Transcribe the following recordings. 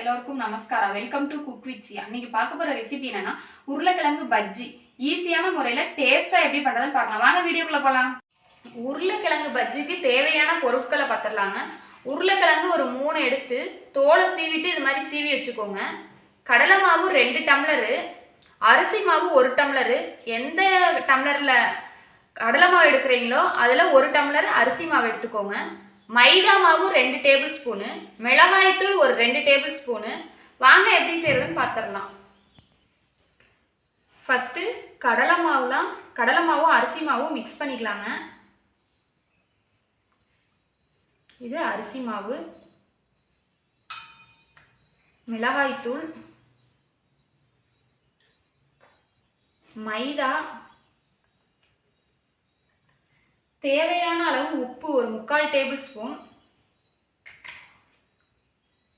எல்லோருக்கும் நமஸ்காரம். Welcome to cook with சியா. இன்னைக்கு பார்க்க போற ரெசிபி என்னன்னா உருளைக்கிழங்கு பஜ்ஜி. ஈஸியான முறையில டேஸ்டா எப்படி பண்றதுன்னு பார்க்கலாம். வாங்க வீடியோக்குள்ள போலாம். உருளைக்கிழங்கு பஜ்ஜிக்கு தேவையான பொருட்களை பார்த்துடலாங்க. உருளைக்கிழங்கு ஒரு 3 எடுத்து தோலை சீவிட்டு இது மாதிரி சீவி வச்சுக்கோங்க. கடலை மாவு 2 டம்ளரு, அரிசி மாவு 1 டம்ளரு. எந்த டம்ளர்ல கடலை மாவு எடுக்கிறீங்களோ அதில் 1 டம்ளர் அரிசி மாவு எடுத்துக்கோங்க. மைதா மாவு 2 டேபிள் ஸ்பூனு, மிளகாய்த்தூள் ஒரு 2 டேபிள் ஸ்பூனு. வாங்க எப்படி செய்யறதுன்னு பார்த்துடலாம். ஃபர்ஸ்ட் கடலை மாவும் அரிசி மாவும் மிக்ஸ் பண்ணிக்கலாங்க. இது அரிசி மாவு, மிளகாய்த்தூள், மைதா, தேவையான அளவு உப்பு ஒரு 3/4 டேபிள் ஸ்பூன்,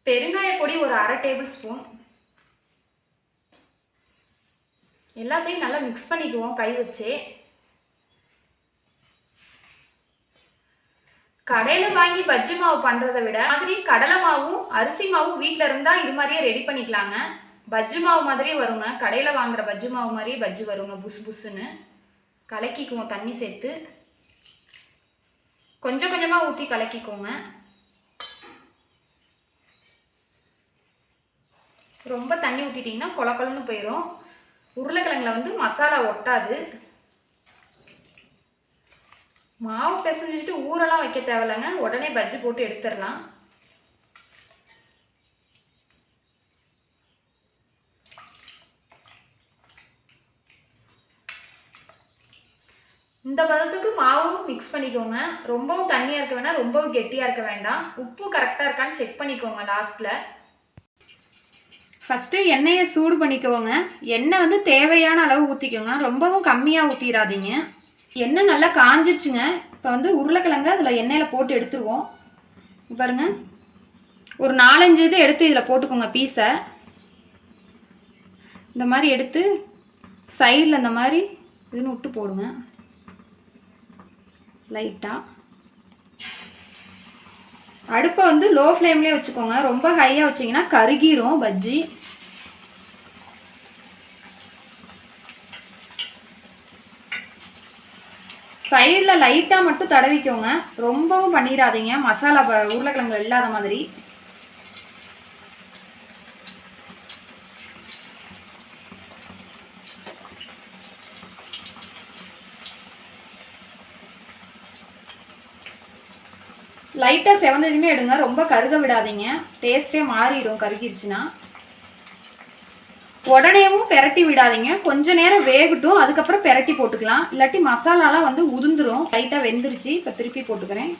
பெருங்காய பொடி ஒரு 1/2 டேபிள் ஸ்பூன். எல்லாத்தையும் நல்லா மிக்ஸ் பண்ணிக்குவோம் கை வச்சு. கடையில் வாங்கி பஜ்ஜி மாவு பண்ணுறதை விட மாதிரி கடலை மாவும் அரிசி மாவும் வீட்டில் இருந்தால் இது மாதிரியே ரெடி பண்ணிக்கலாங்க. பஜ்ஜி மாவு மாதிரியே வருங்க. கடையில் வாங்குற பஜ்ஜி மாவு மாதிரியே பஜ்ஜி வருங்க. புசு புசுன்னு கலக்கிக்குவோம். தண்ணி சேர்த்து கொஞ்சம் கொஞ்சமாக ஊற்றி கலக்கிக்கோங்க. ரொம்ப தண்ணி ஊற்றிட்டிங்கன்னா கொல கொலன்னு போயிடும். உருளைக்கிழங்குல மசாலா ஒட்டாது. மாவு பிசைஞ்சிட்டு ஊரெல்லாம் வைக்க தேவையில்லைங்க. உடனே பஜ்ஜி போட்டு எடுத்துடலாம். இந்த பதத்துக்கு மாவும் மிக்ஸ் பண்ணிக்கோங்க. ரொம்பவும் தண்ணியாக இருக்க வேண்டாம், ரொம்பவும் கெட்டியாக இருக்க வேண்டாம். உப்பு கரெக்டாக இருக்கான்னு செக் பண்ணிக்கோங்க லாஸ்ட்டில். ஃபஸ்ட்டு எண்ணெயை சூடு பண்ணிக்கோங்க. எண்ணெய் தேவையான அளவு ஊற்றிக்கோங்க. ரொம்பவும் கம்மியாக ஊற்றிடாதீங்க. எண்ணெய் நல்லா காஞ்சிருச்சுங்க. இப்போ உருளைக்கிழங்கு அதில் எண்ணெயில் போட்டு எடுத்துருவோம். பாருங்க, ஒரு 4-5 இது எடுத்து இதில் போட்டுக்கோங்க. பீஸை இந்த மாதிரி எடுத்து சைடில் இந்த மாதிரி இதுன்னு விட்டு போடுங்க. லைட்டாக அடுப்பை லோ ஃப்ளேம்லேயே வச்சுக்கோங்க. ரொம்ப ஹையாக வச்சிங்கன்னா கருகிரும் பஜ்ஜி. சைடில் லைட்டாக மட்டும் தடவிக்கோங்க. ரொம்பவும் பண்ணிடாதீங்க. மசாலா உருளைக்கிழங்கு இல்லாத மாதிரி. லைட்டாக செவந்ததுமே எடுங்க. ரொம்ப கருக விடாதீங்க. டேஸ்ட்டே மாறிடும் கருகிருச்சுன்னா. உடனேவும் பெரட்டி விடாதீங்க. கொஞ்ச நேரம் வேகட்டும், அதுக்கப்புறம் பெரட்டி போட்டுக்கலாம். இல்லாட்டி மசாலாலாம் உதிர்ந்துடும். லைட்டாக வெந்துருச்சு. இப்போ திருப்பி போட்டுக்கிறேன்.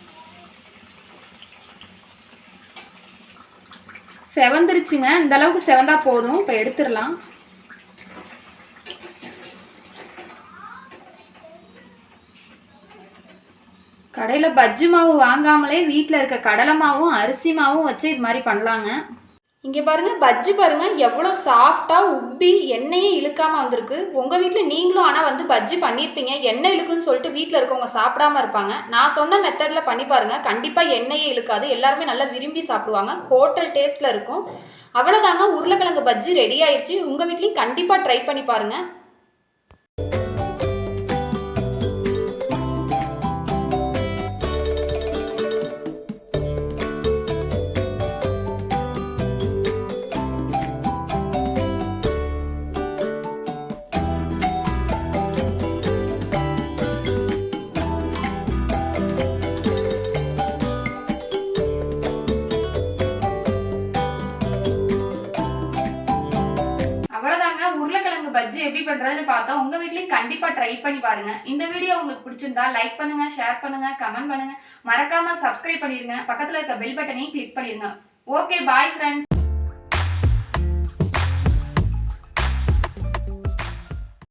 செவந்துருச்சுங்க. இந்த அளவுக்கு செவந்தா போதும். இப்போ எடுத்துடலாம். கடையில் பஜ்ஜி மாவு வாங்காமலே வீட்டில் இருக்க கடலை மாவும் அரிசி மாவும் வச்சு இது மாதிரி பண்ணலாங்க. இங்கே பாருங்கள், பஜ்ஜி பாருங்கள் எவ்வளோ சாஃப்டாக உப்பி எண்ணெயே இழுக்காமல் வந்திருக்கு. உங்கள் வீட்டில் நீங்களும் ஆனால் பஜ்ஜி பண்ணியிருப்பீங்க. எண்ணெய் இழுக்குன்னு சொல்லிட்டு வீட்டில் இருக்கவங்க சாப்பிடாம இருப்பாங்க. நான் சொன்ன மெத்தடில் பண்ணி பாருங்கள். கண்டிப்பாக எண்ணெயே இழுக்காது. எல்லாருமே நல்லா விரும்பி சாப்பிடுவாங்க. ஹோட்டல் டேஸ்ட்டில் இருக்கும். அவ்வளோதாங்க, உருளைக்கிழங்கு பஜ்ஜி ரெடி ஆயிடுச்சு. உங்கள் வீட்லேயும் கண்டிப்பாக ட்ரை பண்ணி பாருங்கள். உருளைக்கிழங்கு பஜ்ஜி எப்படி பண்றதுன்னு பார்த்தோம். உங்க வீட்லயும் கண்டிப்பா ட்ரை பண்ணி பாருங்க. இந்த வீடியோ உங்களுக்கு பிடிச்சிருந்தா லைக் பண்ணுங்க, ஷேர் பண்ணுங்க, கமெண்ட் பண்ணுங்க. மறக்காம சப்ஸ்கிரைப் பண்ணிருங்க. பக்கத்துல இருக்க பெல் பட்டனையும் கிளிக் பண்ணிருங்க. Okay, bye friends.